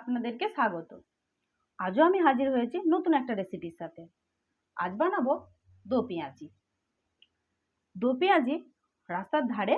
আপনাদেরকে স্বাগত। আজও আমি হাজির হয়েছি নতুন একটা রেসিপির সাথে। আজ বানাবো দো পেঁয়াজি। দো পেঁয়াজি রাস্তার ধারে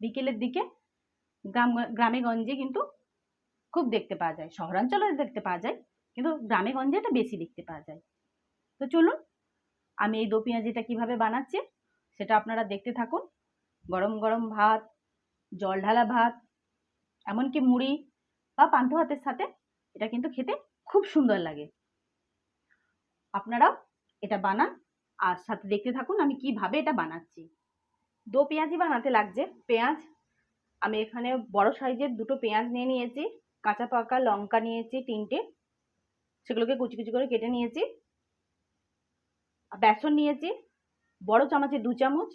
বিকেলের দিকে গ্রামে গঞ্জে কিন্তু খুব দেখতে পাওয়া যায়। শহরাঞ্চলে দেখতে পাওয়া যায়, কিন্তু গ্রামে গঞ্জে এটা বেশি দেখতে পাওয়া যায়। তো চলুন আমি এই দো পেঁয়াজিটা কিভাবে বানাচ্ছি সেটা আপনারা দেখতে থাকুন। গরম গরম ভাত, জল ঢালা ভাত, এমনকি মুড়ি বা পান্তা ভাতের সাথে এটা কিন্তু খেতে খুব সুন্দর লাগে। আপনারাও এটা বানান আর সাথে দেখতে থাকুন আমি কিভাবে এটা বানাচ্ছি। দো পেঁয়াজি বানাতে লাগছে পেঁয়াজ। আমি এখানে বড় সাইজের দুটো পেঁয়াজ নিয়ে নিয়েছি, কাঁচা পাকা লঙ্কা নিয়েছি 3টে, সেগুলোকে কুচি কুচি করে কেটে নিয়েছি। বেসন নিয়েছি বড় চামচে 2 চামচ,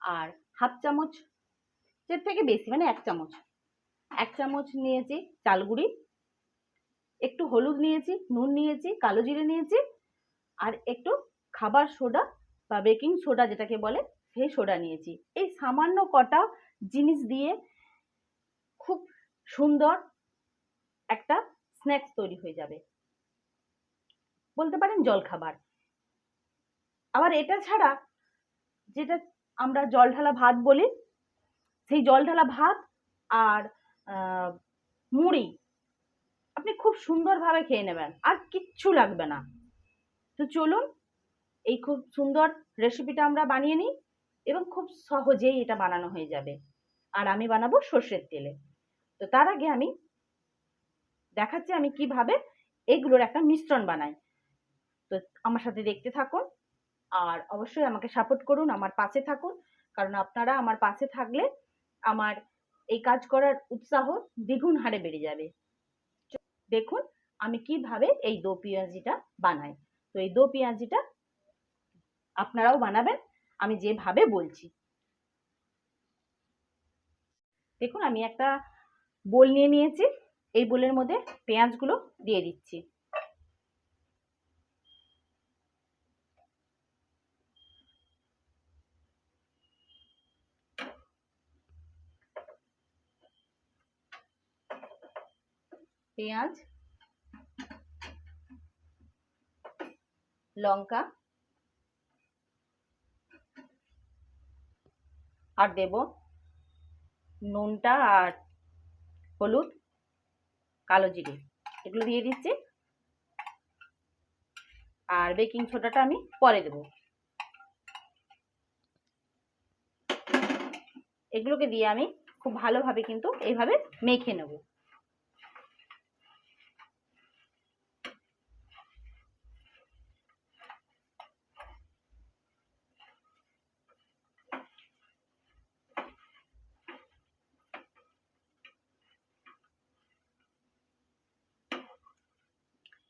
আর হাফ চামচ এর থেকে বেশি মানে 1 চামচ নিয়েছি চাল গুঁড়ি, একটু হলুদ নিয়েছি, নুন নিয়েছি, কালো জিরে নিয়েছি, আর একটু খাবার সোডা বা বেকিং সোডা যেটাকে বলে সেই সোডা নিয়েছি। এই সামান্য কটা জিনিস দিয়ে খুব সুন্দর একটা স্ন্যাক্স তৈরি হয়ে যাবে, বলতে পারেন জলখাবার। আবার এটা ছাড়া যেটা আমরা জল ঢালা ভাত বলি, সেই জল ঢালা ভাত আর মুড়ি আপনি খুব সুন্দরভাবে খেয়ে নেবেন, আর কিচ্ছু লাগবে না। তো চলুন এই খুব সুন্দর রেসিপিটা আমরা বানিয়ে নিই, এবং খুব সহজেই এটা বানানো হয়ে যাবে। আর আমি বানাবো সর্ষের তেলে। তো তার আগে আমি দেখাচ্ছি আমি কিভাবে এগুলোর একটা মিশ্রণ বানাই। তো আমার সাথে দেখতে থাকুন, আর অবশ্যই আমাকে সাপোর্ট করুন, আমার পাশে থাকুন, কারণ আপনারা আমার পাশে থাকলে আমার এই কাজ করার উৎসাহ দ্বিগুণ হারে বেড়ে যাবে। দেখুন আমি কিভাবে এই দো পেঁয়াজিটা বানাই। তো এই দো পেঁয়াজিটা আপনারাও বানাবেন আমি যেভাবে বলছি। দেখুন আমি একটা বোল নিয়ে নিয়েছি, এই বোলের মধ্যে পেঁয়াজগুলো দিয়ে দিচ্ছি। পেঁয়াজ, লঙ্কা, আর দেব নুনটা আর হলুদ, কালো জিরে, এগুলো দিয়ে দিচ্ছি। আর বেকিং সোডাটা আমি পরে দেব। এগুলোকে দিয়ে আমি খুব ভালোভাবে কিন্তু এইভাবে মেখে নেব।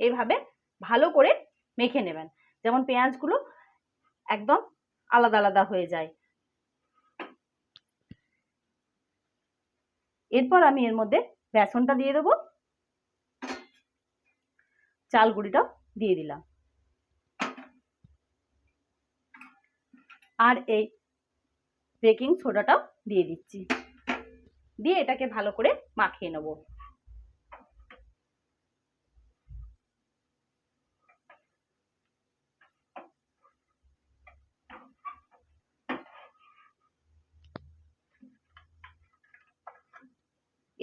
এইভাবে ভালো করে মেখে নেবেন, যেমন পেঁয়াজগুলো একদম আলাদা আলাদা হয়ে যায়। এরপর আমি এর মধ্যে বেসনটা দিয়ে দেবো, চাল গুঁড়িটাও দিয়ে দিলাম, আর এই বেকিং সোডাটাও দিয়ে দিচ্ছি। দিয়ে এটাকে ভালো করে মাখিয়ে নেব।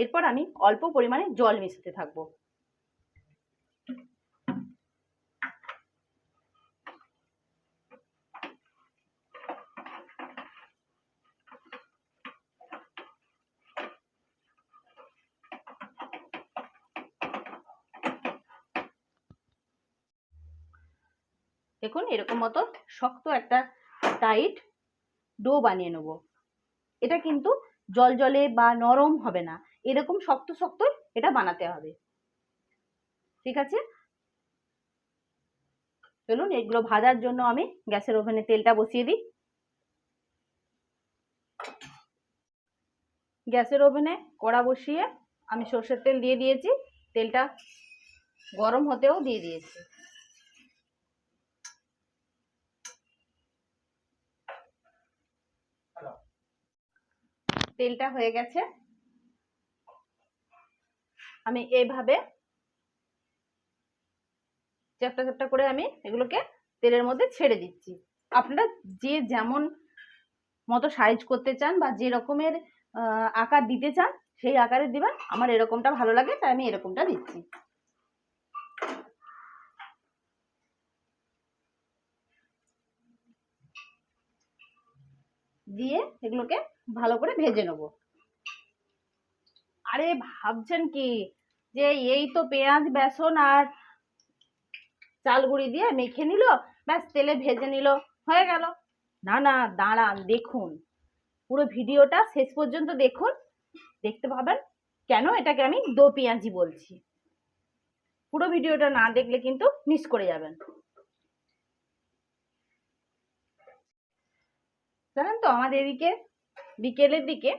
এরপর আমি অল্প পরিমাণে জল মেশাতে থাকবো। দেখুন এরকম মতো শক্ত একটা টাইট ডো বানিয়ে নেব। এটা কিন্তু জল জলে বা নরম হবে না, এরকম শক্ত শক্ত এটা বানাতে হবে। ঠিক আছে, চলুন এগুলো ভাজার জন্য আমি গ্যাসের ওভেনে তেলটা বসিয়ে দিই। গ্যাসের ওভেনে কড়া বসিয়ে আমি সর্ষের তেল দিয়ে দিয়েছি, তেলটা গরম হতেও দিয়ে দিয়েছি। তেলটা হয়ে গেছে, আমি এইভাবে চ্যাপটা চ্যাপটা করে আমি এগুলোকে তেলের মধ্যে ছেড়ে দিচ্ছি। আপনারা যে যেমন মতো সাইজ করতে চান বা যে রকমের আকার দিতে চান সেই আকারে দিবেন। আমার এরকমটা ভালো লাগে তাই আমি এরকমটা দিচ্ছি। দিয়ে এগুলোকে ভালো করে ভেজে নেব। আরে ভাবছেন কি যে এই তো পেঁয়াজ বেসন আর চাল গুঁড়ি দিয়ে মেখে নিল, ব্যাস তেলে ভেজে নিল, হয়ে গেল। না না, দাঁড়ান, দেখুন পুরো ভিডিওটা শেষ পর্যন্ত দেখুন, দেখতে পাবেন কেন এটাকে আমি দো পেঁয়াজি বলছি। পুরো ভিডিওটা না দেখলে কিন্তু মিস করে যাবেন। জানেন তো আমাদের এদিকে বিকেলের দিকে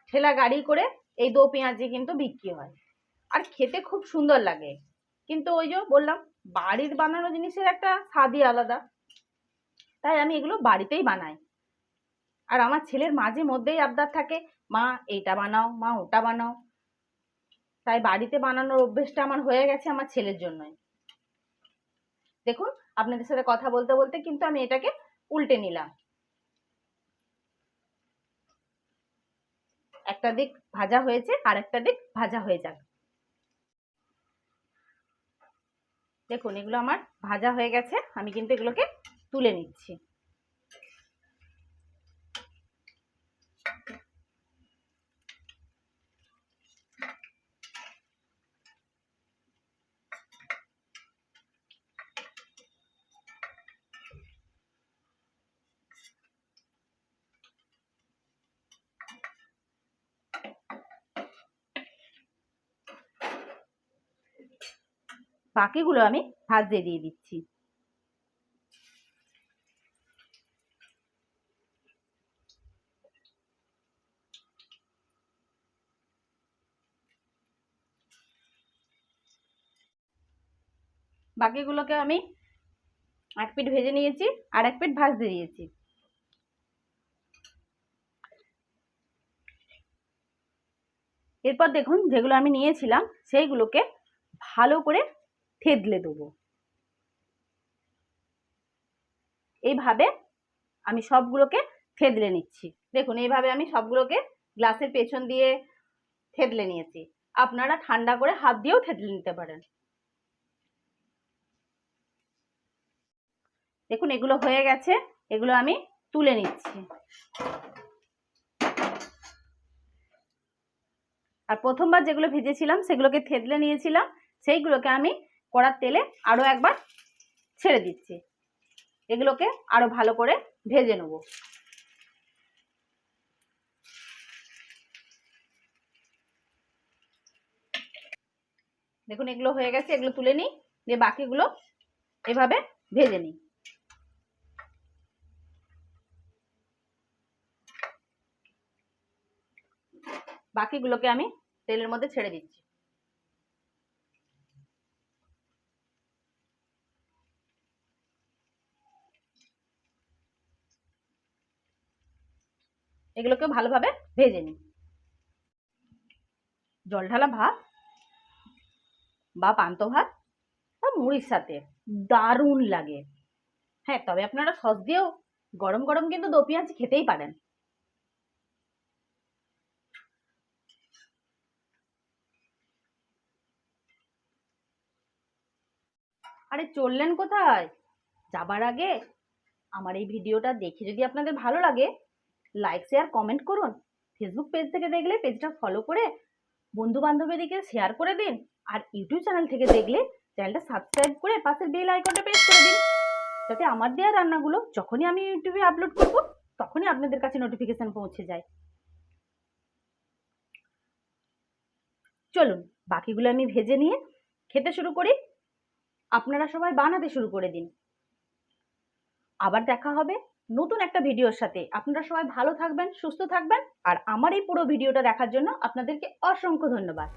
ঠেলা গাড়ি করে এই দো পেঁয়াজি কিন্তু বিক্রি হয়, আর খেতে খুব সুন্দর লাগে। কিন্তু ওই যে বললাম, বাড়ির বানানো জিনিসের একটা স্বাদই আলাদা, তাই আমি এগুলো বাড়িতেই বানাই। আর আমার ছেলের মাঝে মধ্যেই আবদার থাকে, মা এইটা বানাও, মা ওটা বানাও। তাই বাড়িতে বানানোর অভ্যেসটা আমার হয়ে গেছে আমার ছেলের জন্যই। দেখুন আপনাদের সাথে কথা বলতে বলতে কিন্তু আমি এটাকে উল্টে নিলাম। একটা দিক ভাজা হয়েছে, আর একটা দিক ভাজা হয়ে যাক। দেখুন এগুলো আমার ভাজা হয়ে গেছে, আমি কিন্তু এগুলোকে তুলে নিচ্ছি। বাকিগুলো আমি ভাজতে দিয়ে দিচ্ছি। বাকিগুলোকে আমি এক পিঠ ভেজে নিয়েছি, আর এক পিঠ ভাজতে দিয়েছি। এরপর দেখুন যেগুলো আমি নিয়েছিলাম সেইগুলোকে ভালো করে থেতলে দেবো। এইভাবে আমি সবগুলোকে থেতলে নিচ্ছি। দেখুন এইভাবে আমি সবগুলোকে গ্লাসের পেছন দিয়ে থেতলে নিয়েছি। আপনারা ঠান্ডা করে হাত দিয়েও থেতলে নিতে পারেন। দেখুন এগুলো হয়ে গেছে, এগুলো আমি তুলে নিচ্ছি। আর প্রথমবার যেগুলো ভেজেছিলাম সেগুলোকে থেতলে নিয়েছিলাম, সেইগুলোকে আমি কড়ার তেলে আরো একবার ছেড়ে দিচ্ছি। এগুলোকে আরো ভালো করে ভেজে নেব। দেখুন এগুলো হয়ে গেছে, এগুলো তুলে নিই, দিয়ে বাকিগুলো এভাবে ভেজে নিই। বাকিগুলোকে আমি তেলের মধ্যে ছেড়ে দিচ্ছি। এগুলোকে ভালোভাবে ভেজে নিই। জল ঢালা ভাত বা পান্তা ভাত বা মুড়ির সাথে দারুণ লাগে। হ্যাঁ, তবে আপনারা সস দিয়েও গরম গরম কিন্তু দো পেঁয়াজি খেতেই পারেন। আরে চললেন কোথায়? যাবার আগে আমার এই ভিডিওটা দেখে যদি আপনাদের ভালো লাগে, লাইক শেয়ার কমেন্ট করুন। ফেসবুক পেজ থেকে দেখলে পেজটা ফলো করে বন্ধু বান্ধবীদেরকে শেয়ার করে দিন। আর ইউটিউব চ্যানেল থেকে দেখলে চ্যানেলটা সাবস্ক্রাইব করে পাশের বেল আইকনটা প্রেস করে দিন, যাতে আমার দেওয়া রান্নাগুলো যখনই আমি ইউটিউবে আপলোড করব তখনই আপনাদের কাছে নোটিফিকেশন পৌঁছে যায়। চলুন বাকিগুলো আমি ভেজে নিয়ে খেতে শুরু করি। আপনারা সবাই বানাতে শুরু করে দিন। আবার দেখা হবে নতুন একটা ভিডিওর সাথে। আপনারা সবাই ভালো থাকবেন, সুস্থ থাকবেন, আর আমার এই পুরো ভিডিওটা দেখার জন্য আপনাদেরকে অসংখ্য ধন্যবাদ।